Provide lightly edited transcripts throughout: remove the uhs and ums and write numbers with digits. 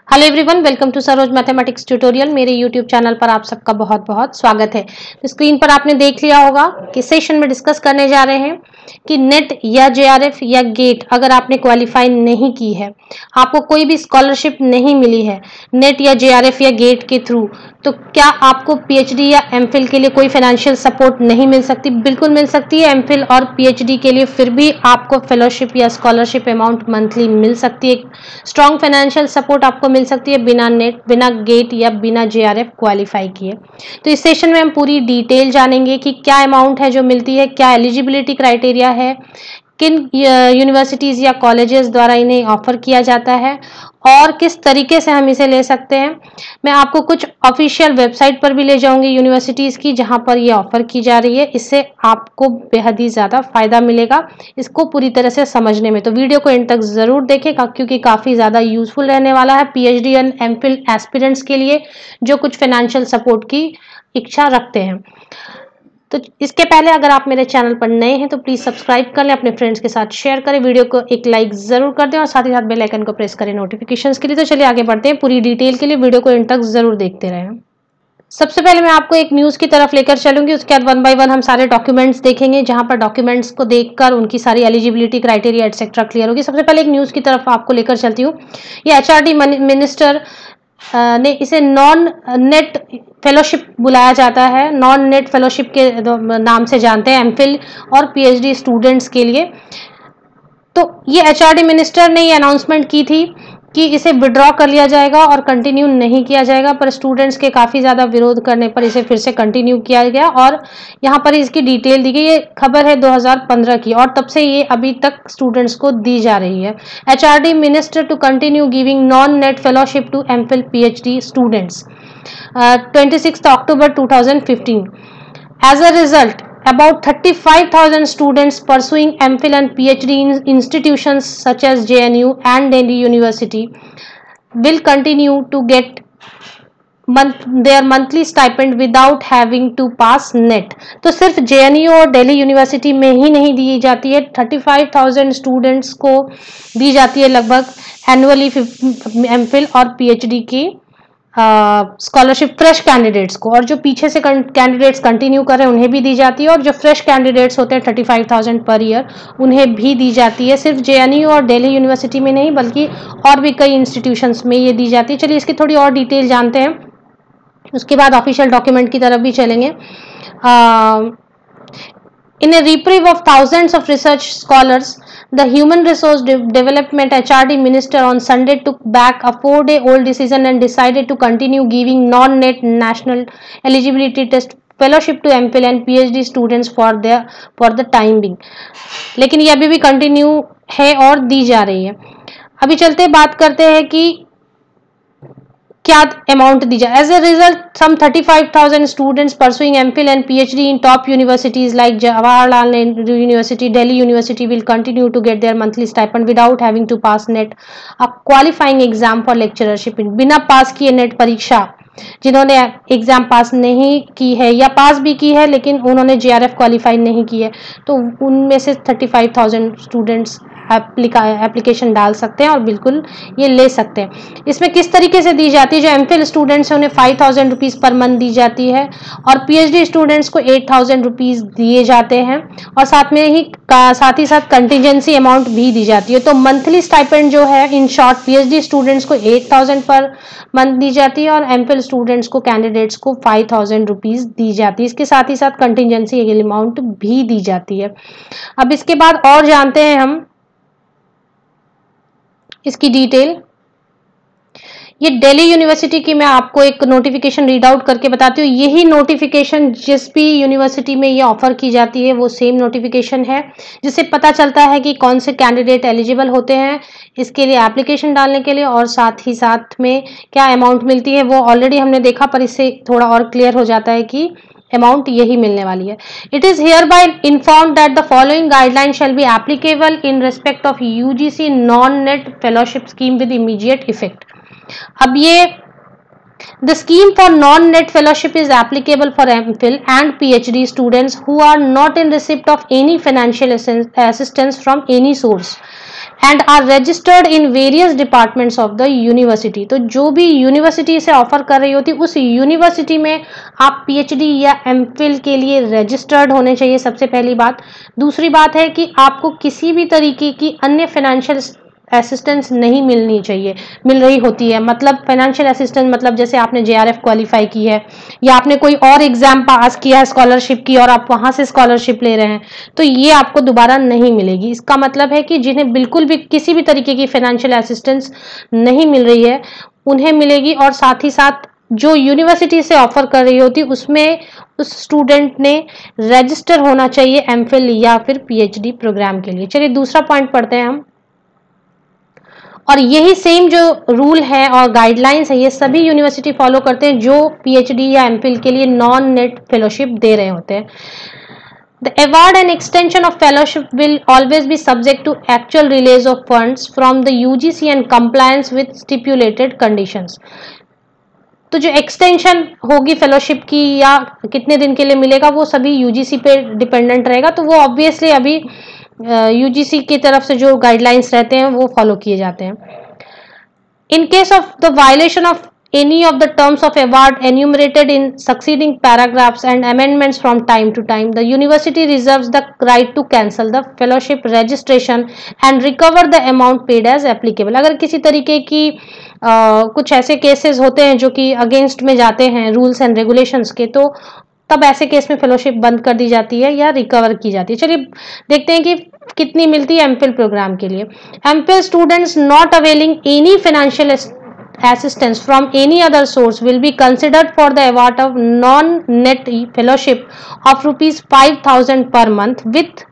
Hello everyone, welcome to Saroj mathematics tutorial. मेरे YouTube channel पर आप सबका बहुत बहुत स्वागत है। तो स्क्रीन पर आपने देख लिया होगा कि सेशन में डिस्कस करने जा रहे हैं कि नेट या जेआरएफ या गेट अगर आपने क्वालिफाई नहीं की है, आपको कोई भी स्कॉलरशिप नहीं मिली है नेट या जेआरएफ या गेट के थ्रू, तो क्या आपको पीएचडी या एमफिल के लिए कोई फाइनेंशियल सपोर्ट नहीं मिल सकती? बिल्कुल मिल सकती है। एमफिल और पीएचडी के लिए फिर भी आपको फेलोशिप या स्कॉलरशिप अमाउंट मंथली मिल सकती है। स्ट्रॉन्ग फाइनेंशियल सपोर्ट आपको मिल सकती है बिना नेट, बिना गेट या बिना जेआरएफ क्वालिफाई किए। तो इस सेशन में हम पूरी डिटेल जानेंगे कि क्या अमाउंट है जो मिलती है, क्या एलिजिबिलिटी क्राइटेरिया है, किन यूनिवर्सिटीज़ या कॉलेजेस द्वारा इन्हें ऑफर किया जाता है और किस तरीके से हम इसे ले सकते हैं। मैं आपको कुछ ऑफिशियल वेबसाइट पर भी ले जाऊंगी यूनिवर्सिटीज़ की, जहां पर ये ऑफर की जा रही है। इससे आपको बेहद ही ज़्यादा फायदा मिलेगा इसको पूरी तरह से समझने में। तो वीडियो को एंड तक ज़रूर देखें क्योंकि काफ़ी ज़्यादा यूजफुल रहने वाला है पीएचडी एंड एमफिल एस्पिरेंट्स के लिए जो कुछ फाइनेंशियल सपोर्ट की इच्छा रखते हैं। तो इसके पहले अगर आप मेरे चैनल पर नए हैं तो प्लीज़ सब्सक्राइब कर लें, अपने फ्रेंड्स के साथ शेयर करें, वीडियो को एक लाइक ज़रूर कर दें और साथ ही साथ बेल आइकन को प्रेस करें नोटिफिकेशंस के लिए। तो चलिए आगे बढ़ते हैं। पूरी डिटेल के लिए वीडियो को एंड तक ज़रूर देखते रहें। सबसे पहले मैं आपको एक न्यूज़ की तरफ लेकर चलूंगी, उसके बाद वन बाय वन हम सारे डॉक्यूमेंट्स देखेंगे, जहां पर डॉक्यूमेंट्स को देखकर उनकी सारी एलिजिबिलिटी क्राइटेरिया एटसेट्रा क्लियर होगी। सबसे पहले एक न्यूज़ की तरफ आपको लेकर चलती हूँ। ये एचआरडी मिनिस्टर ने इसे नॉन नेट फेलोशिप बुलाया जाता है, नॉन नेट फेलोशिप के नाम से जानते हैं एमफिल और पीएचडी स्टूडेंट्स के लिए। तो ये एचआरडी मिनिस्टर ने ये अनाउंसमेंट की थी कि इसे विड्रॉ कर लिया जाएगा और कंटिन्यू नहीं किया जाएगा, पर स्टूडेंट्स के काफ़ी ज़्यादा विरोध करने पर इसे फिर से कंटिन्यू किया गया और यहाँ पर इसकी डिटेल दी गई। ये खबर है 2015 की और तब से ये अभी तक स्टूडेंट्स को दी जा रही है। HRD minister to continue giving non net fellowship to MPhil PhD students 26 October 2015. As a result, about 35,000 students pursuing MPhil and PhD in institutions such as JNU and Delhi University will continue to get their monthly stipend without having to pass NET। तो सिर्फ JNU और Delhi university में ही नहीं दी जाती है, 35,000 students को दी जाती है लगभग एनुअली MPhil और PhD की स्कॉलरशिप फ्रेश कैंडिडेट्स को, और जो पीछे से कैंडिडेट्स कंटिन्यू कर रहे हैं उन्हें भी दी जाती है, और जो फ्रेश कैंडिडेट्स होते हैं 35,000 पर ईयर उन्हें भी दी जाती है। सिर्फ जेएनयू और दिल्ली यूनिवर्सिटी में नहीं बल्कि और भी कई इंस्टीट्यूशंस में ये दी जाती है। चलिए इसकी थोड़ी और डिटेल जानते हैं, उसके बाद ऑफिशियल डॉक्यूमेंट की तरफ भी चलेंगे। In a reprieve of thousands of research scholars, the Human Resource Development HRD Minister on Sunday took back a 4-day-old decision and decided to continue giving non-net national eligibility test fellowship to MPhil and PhD students for the time being। लेकिन ये अभी भी continue है और दी जा रही है। अभी चलते बात करते हैं कि क्या अमाउंट दी जाए। As a result some 35,000 students pursuing MPhil and PhD in top universities like Jawaharlal Nehru university, Delhi university will continue to get their monthly stipend without having to pass NET a qualifying exam for lectureship. बिना पास किए net परीक्षा, जिन्होंने exam पास नहीं की है या पास भी की है लेकिन उन्होंने जेआरएफ क्वालिफाई नहीं की है, तो उनमें से 35,000 स्टूडेंट्स एप्लीकेशन डाल सकते हैं और बिल्कुल ये ले सकते हैं। इसमें किस तरीके से दी जाती है? जो एमफिल स्टूडेंट्स हैं उन्हें 5,000 रुपीज़ पर मंथ दी जाती है और पीएचडी स्टूडेंट्स को 8,000 रुपीज़ दिए जाते हैं और साथ ही साथ कंटिजेंसी अमाउंट भी दी जाती है। तो मंथली स्टाइपेंड जो है, इन शॉर्ट, पीएचडी स्टूडेंट्स को 8,000 पर मंथ दी जाती है और एमफिल स्टूडेंट्स को, कैंडिडेट्स को 5,000 रुपीज़ दी जाती है। इसके साथ ही साथ कंटिजेंसी अमाउंट भी दी जाती है। अब इसके बाद और जानते हैं हम इसकी डिटेल। ये दिल्ली यूनिवर्सिटी की मैं आपको एक नोटिफिकेशन रीड आउट करके बताती हूँ। यही नोटिफिकेशन जिस भी यूनिवर्सिटी में ये ऑफर की जाती है वो सेम नोटिफिकेशन है, जिससे पता चलता है कि कौन से कैंडिडेट एलिजिबल होते हैं इसके लिए एप्लीकेशन डालने के लिए, और साथ ही साथ में क्या अमाउंट मिलती है वो ऑलरेडी हमने देखा, पर इससे थोड़ा और क्लियर हो जाता है कि अमाउंट यही मिलने वाली है। It is here bye informed that the following guideline shall be applicable in respect of UGC non net fellowship scheme with immediate effect. अब ये The scheme for non-net fellowship is applicable for MPhil and PhD students who are not in receipt of any financial assistance from any source and are registered in various departments of the university. तो जो भी university से offer कर रही होती उस university में आप पीएचडी या एमफिल के लिए रजिस्टर्ड होने चाहिए, सबसे पहली बात। दूसरी बात है कि आपको किसी भी तरीके की अन्य फाइनेंशियल असिस्टेंस नहीं मिल रही होती है। मतलब फाइनेंशियल असिस्टेंस मतलब जैसे आपने जेआरएफ क्वालिफाई की है या आपने कोई और एग्जाम पास किया है स्कॉलरशिप की और आप वहां से स्कॉलरशिप ले रहे हैं, तो ये आपको दोबारा नहीं मिलेगी। इसका मतलब है कि जिन्हें बिल्कुल भी किसी भी तरीके की फाइनेंशियल असिस्टेंस नहीं मिल रही है उन्हें मिलेगी, और साथ ही साथ जो यूनिवर्सिटी से ऑफर कर रही होती उसमें उस स्टूडेंट ने रजिस्टर होना चाहिए एमफिल या फिर पीएचडी प्रोग्राम के लिए। चलिए दूसरा पॉइंट पढ़ते हैं हम। और यही सेम जो रूल है और गाइडलाइंस है ये सभी यूनिवर्सिटी फॉलो करते हैं जो पीएचडी या एमफिल के लिए नॉन नेट फेलोशिप दे रहे होते हैं। The award and extension of fellowship will always be subject to actual release of funds from the UGC and compliance with stipulated conditions. तो जो एक्सटेंशन होगी फेलोशिप की या कितने दिन के लिए मिलेगा वो सभी यूजीसी पे डिपेंडेंट रहेगा। तो वो ऑब्वियसली अभी यूजीसी की तरफ से जो गाइडलाइंस रहते हैं वो फॉलो किए जाते हैं। In case of the violation of any of the terms of award enumerated in succeeding paragraphs and amendments from time to time, the university reserves the right to cancel the fellowship registration and recover the amount paid as applicable. अगर किसी तरीके की कुछ ऐसे cases होते हैं जो कि अगेंस्ट में जाते हैं रूल्स एंड रेगुलेशंस के, तो तब ऐसे केस में फेलोशिप बंद कर दी जाती है या रिकवर की जाती है। चलिए देखते हैं कि कितनी मिलती है एमफिल प्रोग्राम के लिए। MPhil students not availing any financial assistance from any other source will be considered for the award of non-net fellowship of rupees 5,000 per month with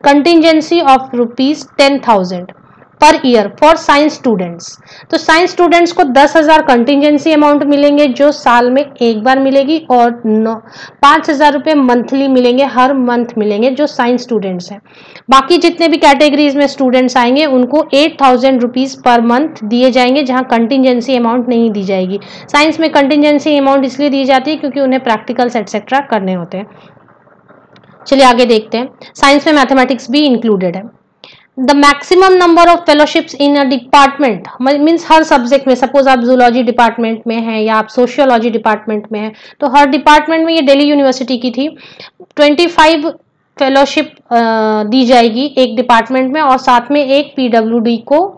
contingency of rupees 10,000 per year for science students. तो science students को 10,000 contingency amount मिलेंगे जो साल में एक बार मिलेगी, और 5,000 रुपये मंथली मिलेंगे, हर मंथ मिलेंगे जो साइंस स्टूडेंट्स हैं। बाकी जितने भी कैटेगरीज में स्टूडेंट्स आएंगे उनको 8,000 रुपीज़ पर मंथ दिए जाएंगे जहां कंटिजेंसी अमाउंट नहीं दी जाएगी। साइंस में कंटिजेंसी अमाउंट इसलिए दी जाती है क्योंकि उन्हें प्रैक्टिकल्स एटसेट्रा करने होते हैं। चलिए आगे देखते हैं। साइंस में मैथमेटिक्स भी इंक्लूडेड है। The maximum number of fellowships in a department means her subject में, सपोज आप जूलॉजी डिपार्टमेंट में हैं या आप सोशियोलॉजी डिपार्टमेंट में हैं, तो हर डिपार्टमेंट में, ये दिल्ली यूनिवर्सिटी की थी, 25 फेलोशिप दी जाएगी एक डिपार्टमेंट में, और साथ में एक पीडब्ल्यूडी को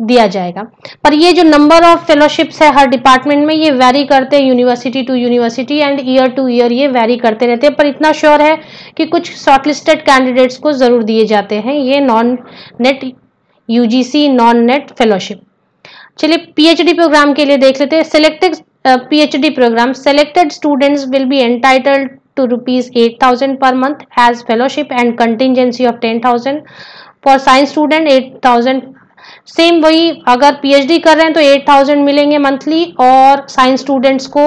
दिया जाएगा। पर ये जो नंबर ऑफ फेलोशिप्स है हर डिपार्टमेंट में ये वेरी करते हैं university to university and year to year ये वेरी करते रहते हैं। पर इतना श्योर है कि कुछ शॉर्टलिस्टेड कैंडिडेट्स को जरूर दिए जाते हैं ये non NET UGC non net fellowship. चलिए पीएचडी प्रोग्राम के लिए देख लेते हैं। Selected PhD programme, selected students will be entitled to rupees 8,000 per month as fellowship and contingency of 10,000 for science student 8,000। Same वही, अगर पीएचडी कर रहे हैं तो 8,000 मिलेंगे मंथली, और साइंस स्टूडेंट्स को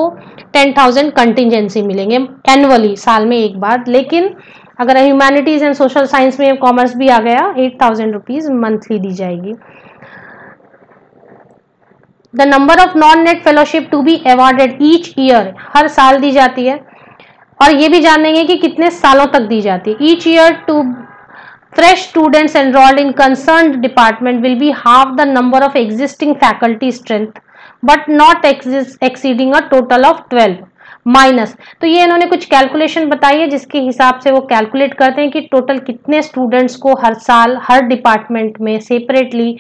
10,000 कंटिजेंसी मिलेंगे एनुअली, साल में एक बार। लेकिन अगर ह्यूमैनिटीज एंड सोशल साइंस में कॉमर्स भी आ गया 8,000 रुपीज मंथली दी जाएगी। The number of non net fellowship to be awarded each year, हर साल दी जाती है, और ये भी जानेंगे कि कितने सालों तक दी जाती है। Each year to fresh students enrolled in concerned department will be half the number of existing faculty strength but not exceeding a total of 12 minus. तो ये इन्होंने कुछ कैलकुलेशन बताई है जिसके हिसाब से वो कैलकुलेट करते हैं कि टोटल कितने स्टूडेंट्स को हर साल हर डिपार्टमेंट में सेपरेटली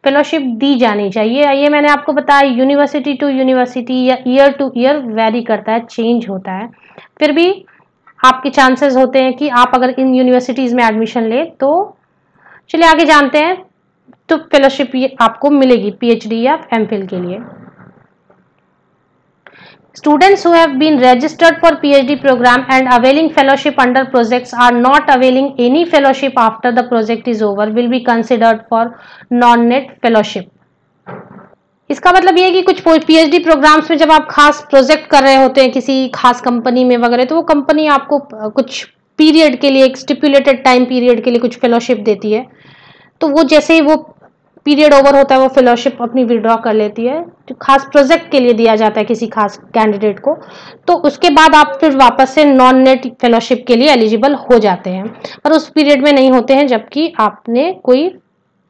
फेलोशिप दी जानी चाहिए। ये मैंने आपको बताया यूनिवर्सिटी टू यूनिवर्सिटी या ईयर टू ईयर वेरी करता है, चेंज होता है। फिर भी आपके चांसेस होते हैं कि आप अगर इन यूनिवर्सिटीज में एडमिशन ले तो। चलिए आगे जानते हैं, तो फेलोशिप आपको मिलेगी पीएचडी या एमफिल के लिए। Students who have been registered for PhD programme and availing fellowship under projects are not availing any fellowship after the project is over will be considered for non net fellowship. इसका मतलब ये है कि कुछ PhD programmes में जब आप खास प्रोजेक्ट कर रहे होते हैं किसी खास कंपनी में वगैरह, तो वो कंपनी आपको कुछ पीरियड के लिए, एक स्टिपुलेटेड टाइम पीरियड के लिए कुछ फेलोशिप देती है। तो वो जैसे ही वो पीरियड ओवर होता है वो फेलोशिप अपनी विड्रॉ कर लेती है, जो खास प्रोजेक्ट के लिए दिया जाता है किसी खास कैंडिडेट को। तो उसके बाद आप फिर वापस से नॉन नेट फेलोशिप के लिए एलिजिबल हो जाते हैं, पर उस पीरियड में नहीं होते हैं जबकि आपने कोई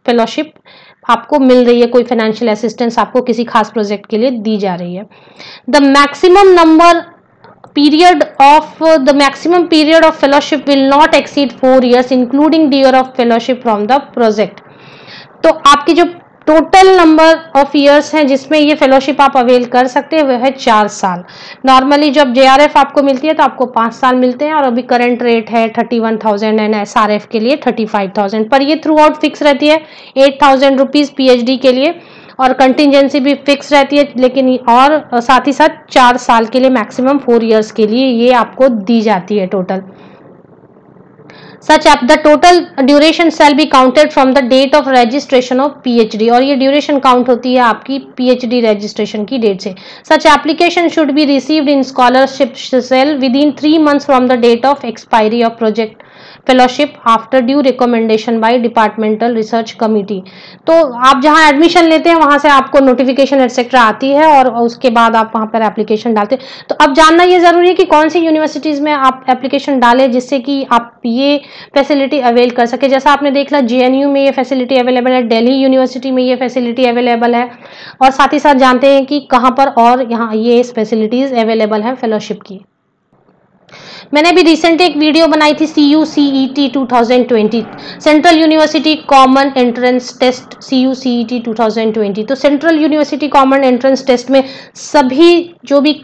फेलोशिप आपको मिल रही है, कोई फाइनेंशियल असिस्टेंस आपको किसी खास प्रोजेक्ट के लिए दी जा रही है। The maximum period of fellowship will not exceed 4 years including the year of fellowship from the project। तो आपकी जो टोटल नंबर ऑफ ईयर्स हैं जिसमें ये फेलोशिप आप अवेल कर सकते हैं वह है 4 साल। नॉर्मली जब JRF आपको मिलती है तो आपको 5 साल मिलते हैं और अभी करंट रेट है 31,000 एंड SRF के लिए 35,000, पर ये थ्रू आउट फिक्स रहती है 8,000 रुपीज़ PhD के लिए, और कंटिजेंसी भी फिक्स रहती है, लेकिन और साथ ही साथ 4 साल के लिए मैक्सिमम 4 ईयर्स के लिए ये आपको दी जाती है total. Such the total duration shall be counted from the date of registration of PhD, और ये ड्यूरेशन काउंट होती है आपकी PhD रजिस्ट्रेशन की डेट से। Such application should be received in scholarship cell within 3 months from the date of expiry of project fellowship after due recommendation by departmental research committee. तो आप जहां admission लेते हैं वहां से आपको नोटिफिकेशन एटसेट्रा आती है और उसके बाद आप वहां पर एप्लीकेशन डालते हैं। तो अब जानना ये जरूरी है कि कौन सी यूनिवर्सिटीज में आप एप्लीकेशन डालें जिससे कि आप ये फैसिलिटी अवेल कर सके। जैसा आपने देख लिया JNU में ये फैसिलिटी अवेलेबल है, दिल्ली यूनिवर्सिटी में ये फैसिलिटी अवेलेबल है, और साथ ही साथ जानते हैं कि कहाँ पर और यहाँ ये फैसिलिटीज अवेलेबल है फेलोशिप की। मैंने भी रिसेंट एक वीडियो बनाई थी CUCET 2020 central university common entrance test CUCET 2020। तो central university common entrance test में सभी जो भी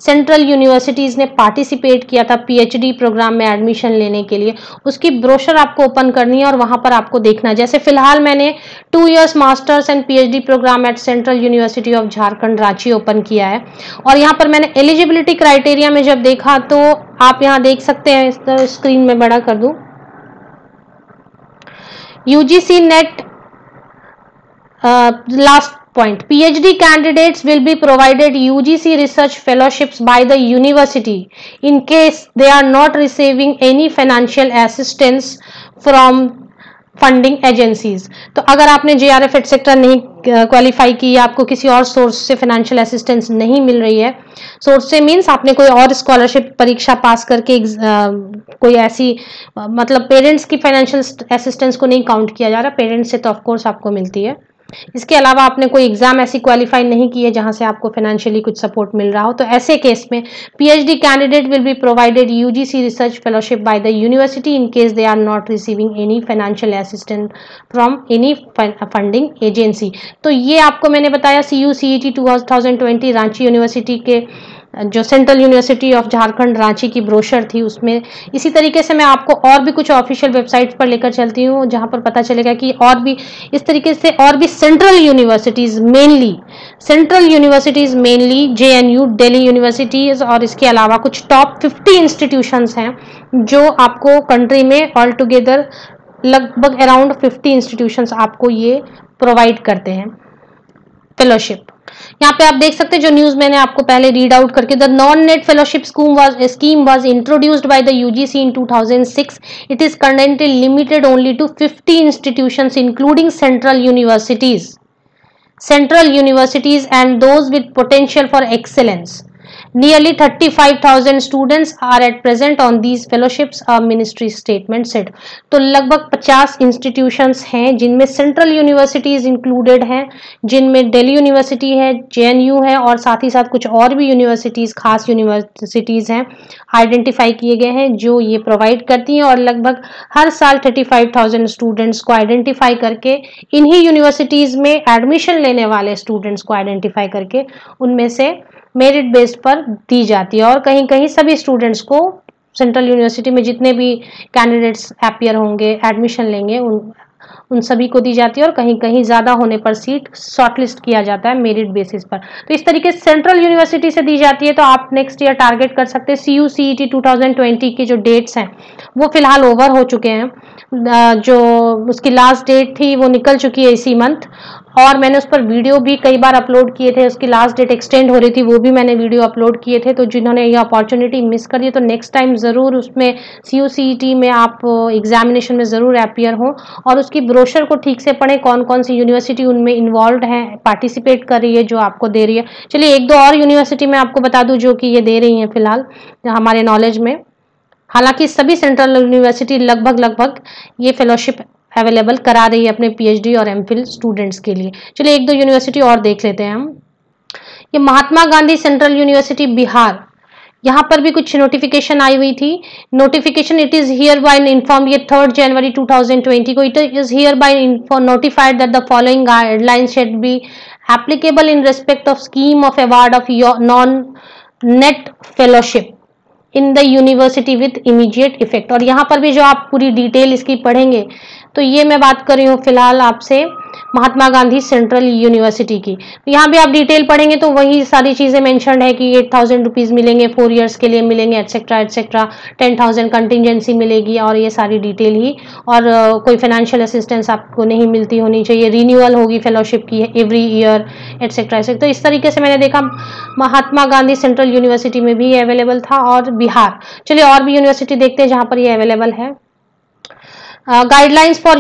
सेंट्रल यूनिवर्सिटीज़ ने पार्टिसिपेट किया था PhD प्रोग्राम में एडमिशन लेने के लिए, उसकी ब्रोशर आपको ओपन करनी है और वहाँ पर आपको देखना है। जैसे फिलहाल मैंने 2 years masters and PhD programme at central university of Jharkhand Ranchi open किया है, और यहाँ पर मैंने एलिजिबिलिटी क्राइटेरिया में जब देखा तो आप यहाँ देख सकते हैं, इस तरह स्क्रीन में बड़ा कर दूँ, UGC net last point, PhD candidates will be provided UGC research fellowships by the university in case they are not receiving any financial assistance from funding agencies. तो अगर आपने JRF एटसेट्रा नहीं क्वालिफाई की या आपको किसी और सोर्स से फाइनेंशियल असिस्टेंस नहीं मिल रही है, सोर्स से मीन्स आपने कोई और स्कॉलरशिप परीक्षा पास करके कोई ऐसी मतलब पेरेंट्स की फाइनेंशियल असिस्टेंस को नहीं काउंट किया जा रहा, पेरेंट्स से तो ऑफकोर्स आपको मिलती है। इसके अलावा आपने कोई एग्जाम ऐसी क्वालिफाई नहीं की है जहां से आपको फाइनेंशियली कुछ सपोर्ट मिल रहा हो, तो ऐसे केस में PhD candidate will be provided UGC research fellowship by the university in case they are not receiving any financial assistance from any funding agency. तो ये आपको मैंने बताया CUCET 2020 रांची यूनिवर्सिटी के जो central university of Jharkhand Ranchi की ब्रोशर थी उसमें। इसी तरीके से मैं आपको और भी कुछ ऑफिशियल वेबसाइट्स पर लेकर चलती हूँ जहाँ पर पता चलेगा कि और भी इस तरीके से और भी central universities mainly JNU Delhi universities, और इसके अलावा कुछ टॉप 50 इंस्टीट्यूशंस हैं जो आपको कंट्री में ऑल टुगेदर लगभग अराउंड 50 इंस्टीट्यूशंस आपको ये प्रोवाइड करते हैं फेलोशिप। यहाँ पे आप देख सकते हैं जो न्यूज मैंने आपको पहले रीड आउट करके, the non net fellowship scheme was introduced by the UGC in 2006। It is currently limited only to 50 institutions including central universities and those with potential for excellence. Nearly 35,000 students are at present on these fellowships, a ministry statement said। तो लगभग 50 institutions हैं जिनमें central universities included हैं, जिनमें Delhi university है, JNU है, और साथ ही साथ कुछ और भी यूनिवर्सिटीज, खास यूनिवर्सिटीज हैं आइडेंटिफाई किए गए हैं जो ये प्रोवाइड करती हैं, और लगभग हर साल 35,000 स्टूडेंट्स को आइडेंटिफाई करके इन्हीं यूनिवर्सिटीज में एडमिशन लेने वाले स्टूडेंट्स को आइडेंटिफाई करके उनमें से मेरिट बेस पर दी जाती है। और कहीं कहीं सभी स्टूडेंट्स को सेंट्रल यूनिवर्सिटी में जितने भी कैंडिडेट्स अपीयर होंगे, एडमिशन लेंगे, उन सभी को दी जाती है, और कहीं कहीं ज़्यादा होने पर सीट शॉर्टलिस्ट किया जाता है मेरिट बेसिस पर। तो इस तरीके से सेंट्रल यूनिवर्सिटी से दी जाती है। तो आप नेक्स्ट ईयर टारगेट कर सकते हैं। CUCET 2020 के जो डेट्स हैं वो फिलहाल ओवर हो चुके हैं, जो उसकी लास्ट डेट थी वो निकल चुकी है इसी मंथ, और मैंने उस पर वीडियो भी कई बार अपलोड किए थे। उसकी लास्ट डेट एक्सटेंड हो रही थी, वो भी मैंने वीडियो अपलोड किए थे। तो जिन्होंने ये अपॉर्चुनिटी मिस कर दी तो नेक्स्ट टाइम ज़रूर उसमें CUCET में आप एग्जामिनेशन में ज़रूर अपीयर हों और उसकी ब्रोशर को ठीक से पढ़ें, कौन कौन सी यूनिवर्सिटी उनमें इन्वॉल्व है, पार्टिसिपेट कर रही है, जो आपको दे रही है। चलिए एक दो और यूनिवर्सिटी मैं आपको बता दूँ जो कि ये दे रही हैं फिलहाल हमारे नॉलेज में। हालांकि सभी सेंट्रल यूनिवर्सिटी लगभग ये फेलोशिप अवेलेबल करा रही है अपने पीएचडी और एमफिल स्टूडेंट्स के लिए। चलिए एक दो यूनिवर्सिटी और देख लेते हैं हम। ये महात्मा गांधी सेंट्रल यूनिवर्सिटी बिहार, यहाँ पर भी कुछ नोटिफिकेशन आई हुई थी। Notification it is here bye inform, ये 3 जनवरी 2020 को, it is here bye notified that the following guidelines should be applicable in respect of scheme of award of non net fellowship in the university with immediate effect. और यहाँ पर भी जो आप पूरी detail इसकी पढ़ेंगे, तो ये मैं बात कर रही हूँ फिलहाल आपसे महात्मा गांधी सेंट्रल यूनिवर्सिटी की। यहाँ भी आप डिटेल पढ़ेंगे तो वही सारी चीजें मेंशन्ड है कि 8,000 रुपीज मिलेंगे, 4 इयर्स के लिए मिलेंगे, एटसेट्रा एटसेट्रा, 10,000 कंटिजेंसी मिलेगी और ये सारी डिटेल ही। और कोई फाइनेंशियल असिस्टेंस आपको नहीं मिलती होनी चाहिए, रिन्यूअल होगी फेलोशिप की एवरी ईयर, एटसेट्रा एटसेट्रा। तो इस तरीके से मैंने देखा महात्मा गांधी सेंट्रल यूनिवर्सिटी में भी ये अवेलेबल था और बिहार। चलिए और भी यूनिवर्सिटी देखते हैं जहां पर ये अवेलेबल है। Guidelines for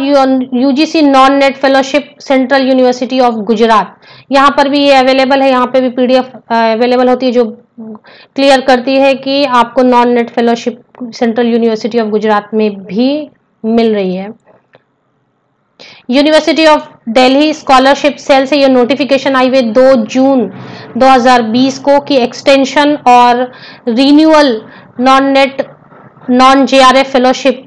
UGC non net fellowship central university of Gujarat, यहाँ पर भी ये अवेलेबल है। यहाँ पे भी पीडीएफ अवेलेबल होती है जो क्लियर करती है कि आपको non net fellowship central university of Gujarat में भी मिल रही है। University of Delhi scholarship cell से ये नोटिफिकेशन आई हुई 2 जून 2020 को कि एक्सटेंशन और renewal non net non JRF fellowship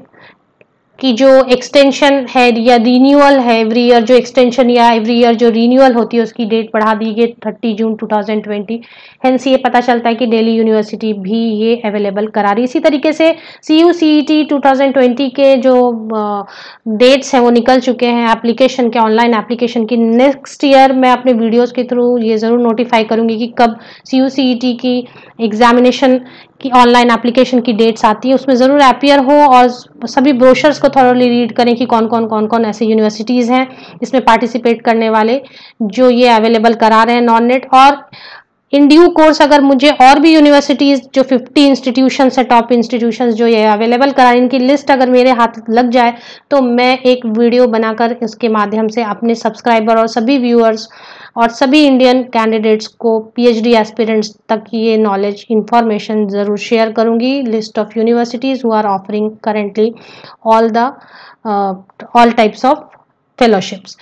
की जो एक्सटेंशन है या रिन्यूअल है एवरी ईयर, जो एक्सटेंशन या एवरी ईयर जो रिन्यूअल होती है उसकी डेट बढ़ा दी गई 30 जून 2020। हेंस ये पता चलता है कि दिल्ली यूनिवर्सिटी भी ये अवेलेबल करा रही है। इसी तरीके से CUCET 2020 के जो डेट्स हैं वो निकल चुके हैं एप्लीकेशन के, ऑनलाइन एप्लीकेशन की। नेक्स्ट ईयर मैं अपने वीडियोज़ के थ्रू ये ज़रूर नोटिफाई करूँगी कि कब CUCET की एग्जामिनेशन की ऑनलाइन एप्लीकेशन की डेट्स आती है, उसमें ज़रूर अपीयर हो और सभी ब्रोशर्स को थॉरोली रीड करें कि कौन कौन ऐसे यूनिवर्सिटीज़ हैं इसमें पार्टिसिपेट करने वाले जो ये अवेलेबल करा रहे हैं नॉन नेट। और इन ड्यू कोर्स अगर मुझे और भी यूनिवर्सिटीज़ जो 50 इंस्टीट्यूशंस है, टॉप इंस्टीट्यूशंस जो ये अवेलेबल करा, इनकी लिस्ट अगर मेरे हाथ लग जाए तो मैं एक वीडियो बनाकर इसके माध्यम से अपने सब्सक्राइबर और सभी व्यूअर्स और सभी इंडियन कैंडिडेट्स को, PhD एस्पिरेंट्स तक ये नॉलेज इंफॉर्मेशन ज़रूर शेयर करूंगी। List of universities who are offering currently all types of fellowships.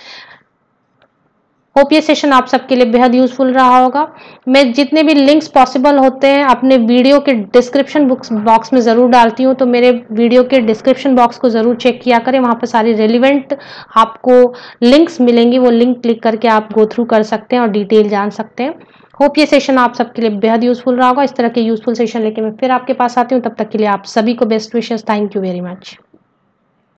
Hope ये सेशन आप सबके लिए बेहद यूजफुल रहा होगा। मैं जितने भी लिंक्स पॉसिबल होते हैं अपने वीडियो के डिस्क्रिप्शन बॉक्स में ज़रूर डालती हूँ, तो मेरे वीडियो के डिस्क्रिप्शन बॉक्स को ज़रूर चेक किया करें, वहाँ पर सारी रेलिवेंट आपको लिंक्स मिलेंगी, वो लिंक क्लिक करके आप गो थ्रू कर सकते हैं और डिटेल जान सकते हैं। होप ये सेशन आप सबके लिए बेहद यूजफुल रहा होगा। इस तरह के यूजफुल सेशन लेके मैं फिर आपके पास आती हूँ, तब तक के लिए आप सभी को best wishes. Thank you very much.